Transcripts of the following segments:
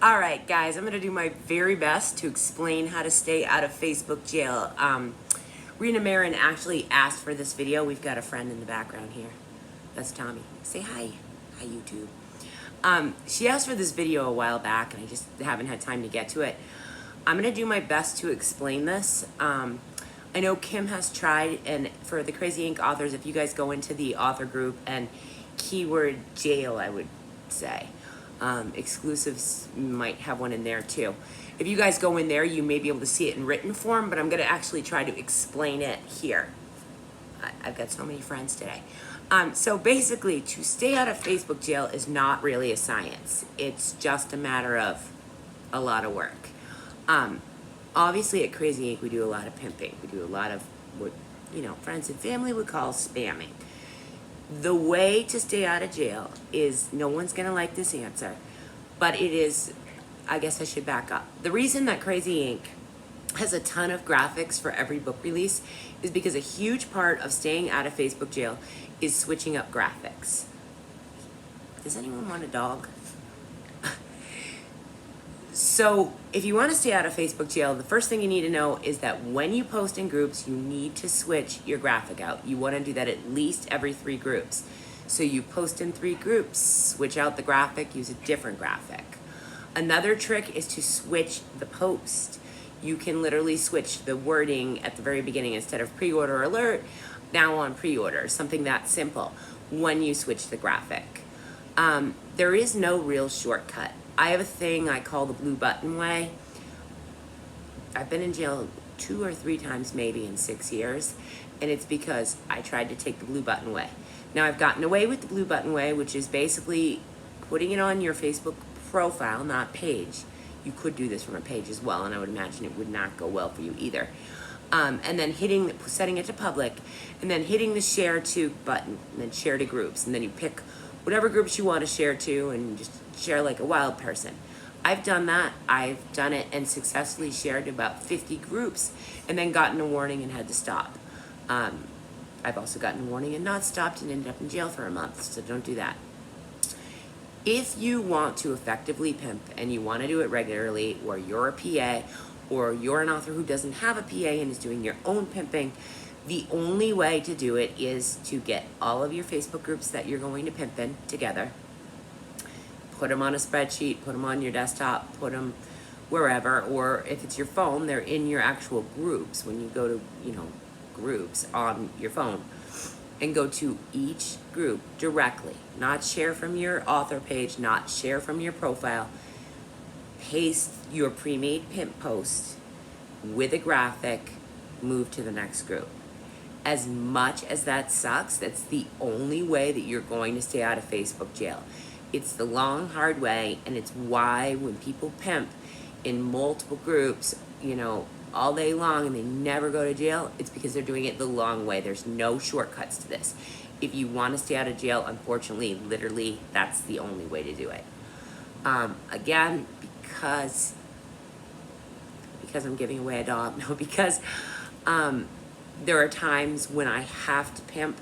All right, guys, I'm going to do my very best to explain how to stay out of Facebook jail. Rena Marin actually asked for this video. We've got a friend in the background here. That's Tommy. Say hi. Hi, YouTube. She asked for this video a while back, and I just haven't had time to get to it. I'm going to do my best to explain this. I know Kim has tried, and for the Crazy Ink authors, if you guys go into the author group and keyword jail, I would say. Exclusives might have one in there too. If you guys go in there, you may be able to see it in written form, but I'm going to actually try to explain it here. I've got so many friends today. So basically, to stay out of Facebook jail is not really a science. It's just a matter of a lot of work. Obviously, at Crazy Ink, we do a lot of pimping. We do a lot of what, friends and family would call spamming. The way to stay out of jail is, no one's going to like this answer, but it is, I guess I should back up. The reason that Crazy Ink has a ton of graphics for every book release is because a huge part of staying out of Facebook jail is switching up graphics. Does anyone want a dog? So if you want to stay out of Facebook jail, the first thing you need to know is that when you post in groups, you need to switch your graphic out. You want to do that at least every 3 groups. So you post in 3 groups, switch out the graphic, use a different graphic. Another trick is to switch the post. You can literally switch the wording at the very beginning. Instead of pre-order alert, now on pre-order, something that simple when you switch the graphic. There is no real shortcut. I have a thing I call the blue button way. I've been in jail 2 or 3 times maybe in 6 years, and it's because I tried to take the blue button way. Now I've gotten away with the blue button way, which is basically putting it on your Facebook profile, not page. You could do this from a page as well, and I would imagine it would not go well for you either. And then setting it to public, and then hitting the share to button, and then share to groups, and then you pick whatever groups you want to share to, and just share like a wild person. I've done that. I've done it and successfully shared to about 50 groups, and then gotten a warning and had to stop. I've also gotten a warning and not stopped and ended up in jail for a month, so don't do that. If you want to effectively pimp and you want to do it regularly, or you're a PA, or you're an author who doesn't have a PA and is doing your own pimping, the only way to do it is to get all of your Facebook groups that you're going to pimp in together, put them on a spreadsheet, put them on your desktop, put them wherever, or if it's your phone, they're in your actual groups when you go to, groups on your phone, and go to each group directly, not share from your author page, not share from your profile. Paste your pre-made pimp post with a graphic, move to the next group. As much as that sucks, that's the only way that you're going to stay out of Facebook jail. It's the long, hard way, and it's why when people pimp in multiple groups, all day long, and they never go to jail, it's because they're doing it the long way. There's no shortcuts to this. If you want to stay out of jail, unfortunately, literally, that's the only way to do it. Again, because I'm giving away a dog, no, because there are times when I have to pimp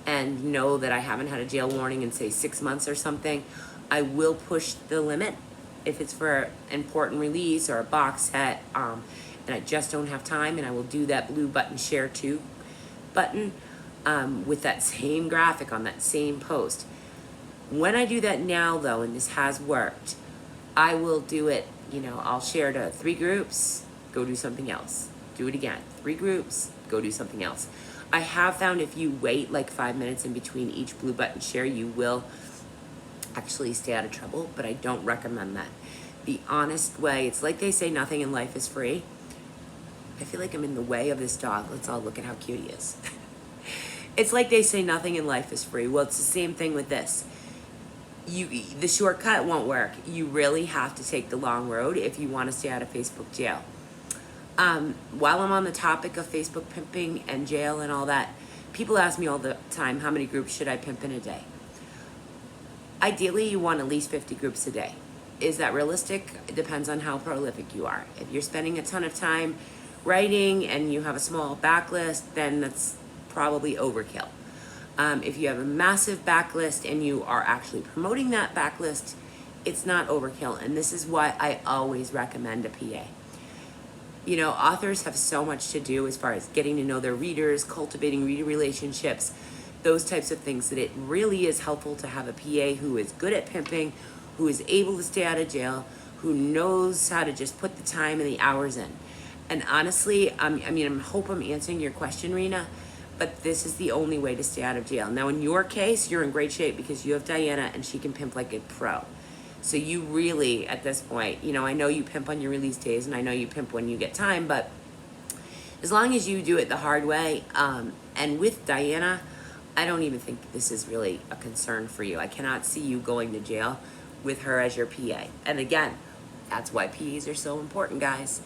and know that I haven't had a jail warning in, say, 6 months or something. I will push the limit if it's for an important release or a box set, and I just don't have time, and I will do that blue button share to button with that same graphic on that same post. When I do that now, though, and this has worked, I will do it, I'll share to 3 groups, go do something else. Do it again. 3 groups, go do something else. I have found if you wait like 5 minutes in between each blue button share, you will actually stay out of trouble, but I don't recommend that. The honest way, it's like they say nothing in life is free. I feel like I'm in the way of this dog. Let's all look at how cute he is. It's like they say nothing in life is free. Well, it's the same thing with this. The shortcut won't work. You really have to take the long road if you want to stay out of Facebook jail. While I'm on the topic of Facebook pimping and jail and all that, people ask me all the time, how many groups should I pimp in a day? Ideally, you want at least 50 groups a day. Is that realistic? It depends on how prolific you are. If you're spending a ton of time writing and you have a small backlist, then that's probably overkill. If you have a massive backlist and you are actually promoting that backlist, it's not overkill. And this is why I always recommend a PA. You know, authors have so much to do as far as getting to know their readers, cultivating reader relationships, those types of things, that it really is helpful to have a PA who is good at pimping, who is able to stay out of jail, who knows how to just put the time and the hours in. And honestly, I hope I'm answering your question, Rena, but this is the only way to stay out of jail. Now, in your case, you're in great shape because you have Diana and she can pimp like a pro. So you really, at this point, you know, I know you pimp on your release days and I know you pimp when you get time, but as long as you do it the hard way, and with Diana, I don't even think this is really a concern for you. I cannot see you going to jail with her as your PA. And again, that's why PAs are so important, guys.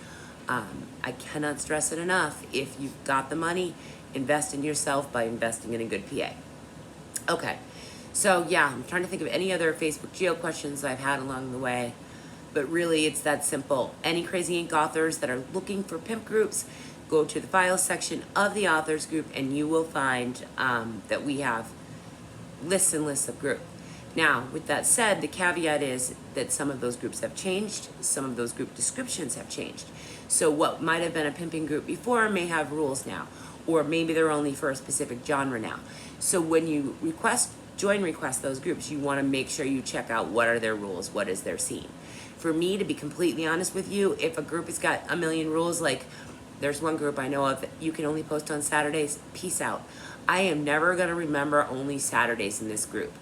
I cannot stress it enough. If you've got the money, invest in yourself by investing in a good PA. Okay. So yeah, I'm trying to think of any other Facebook jail questions I've had along the way, but really it's that simple. Any Crazy Inc. authors that are looking for pimp groups, go to the files section of the authors group and you will find that we have lists and lists of groups. Now, with that said, the caveat is that some of those groups have changed, some of those group descriptions have changed. So what might have been a pimping group before may have rules now, or maybe they're only for a specific genre now. So when you join request those groups, you want to make sure you check out what are their rules, what is their scene. For me, to be completely honest with you, if a group has got a million rules, like there's one group I know of that you can only post on Saturdays, peace out. I am never going to remember only Saturdays in this group.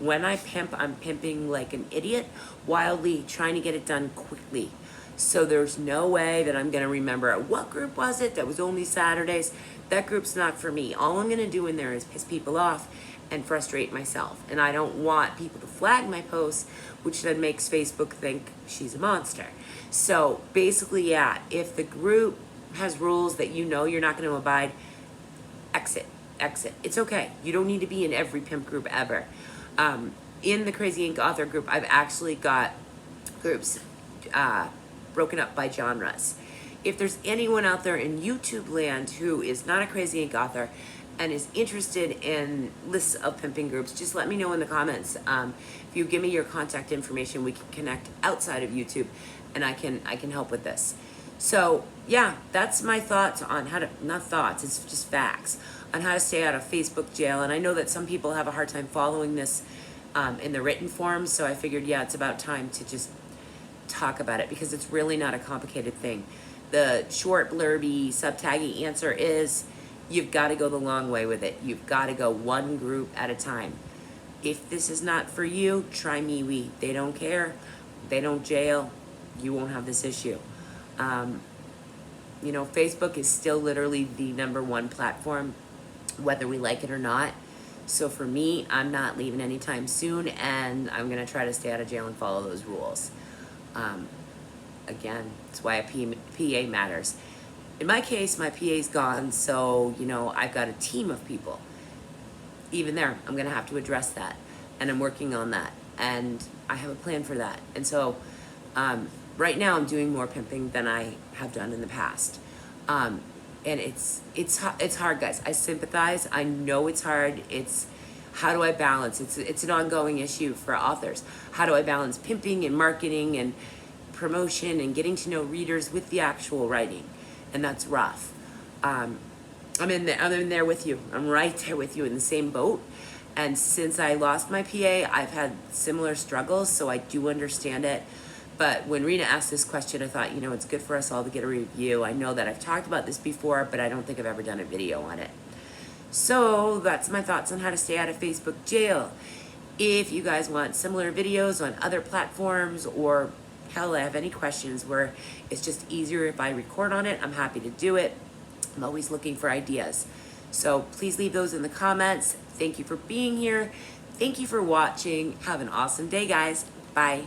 When I pimp, I'm pimping like an idiot, wildly trying to get it done quickly. So there's no way that I'm going to remember what group was it that was only Saturdays. That group's not for me. All I'm going to do in there is piss people off and frustrate myself. And I don't want people to flag my posts, which then makes Facebook think she's a monster. So basically, yeah, if the group has rules that you know you're not going to abide, exit. It's okay. You don't need to be in every pimp group ever. In the Crazy Inc. author group, I've actually got groups broken up by genres. If there's anyone out there in YouTube land who is not a Crazy Inc. author and is interested in lists of pimping groups, just let me know in the comments. If you give me your contact information, we can connect outside of YouTube and I can help with this. So yeah, that's my thoughts on how to, not thoughts, it's just facts, on how to stay out of Facebook jail. And I know that some people have a hard time following this in the written form, so I figured, yeah, it's about time to just talk about it because it's really not a complicated thing. The short, blurby, subtaggy answer is you've got to go the long way with it. You've got to go one group at a time. If this is not for you, try MeWe. They don't care. They don't jail. You won't have this issue. You know, Facebook is still literally the #1 platform, whether we like it or not. So for me, I'm not leaving anytime soon, and I'm going to try to stay out of jail and follow those rules. Again, that's why a PA matters. In my case, my PA's gone, so, you know, I've got a team of people. Even there, I'm going to have to address that, and I'm working on that, and I have a plan for that. And so right now I'm doing more pimping than I have done in the past. And it's hard, guys. I sympathize. I know it's hard. It's how do I balance? It's an ongoing issue for authors. How do I balance pimping and marketing and promotion and getting to know readers with the actual writing? And that's rough. I'm in there with you. I'm right there with you in the same boat. And since I lost my PA, I've had similar struggles, so I do understand it. But when Rena asked this question, I thought, you know, it's good for us all to get a review. I know that I've talked about this before, but I don't think I've ever done a video on it. So that's my thoughts on how to stay out of Facebook jail. If you guys want similar videos on other platforms, or hell, I have any questions where it's just easier if I record on it, I'm happy to do it. I'm always looking for ideas. So please leave those in the comments. Thank you for being here. Thank you for watching. Have an awesome day, guys. Bye.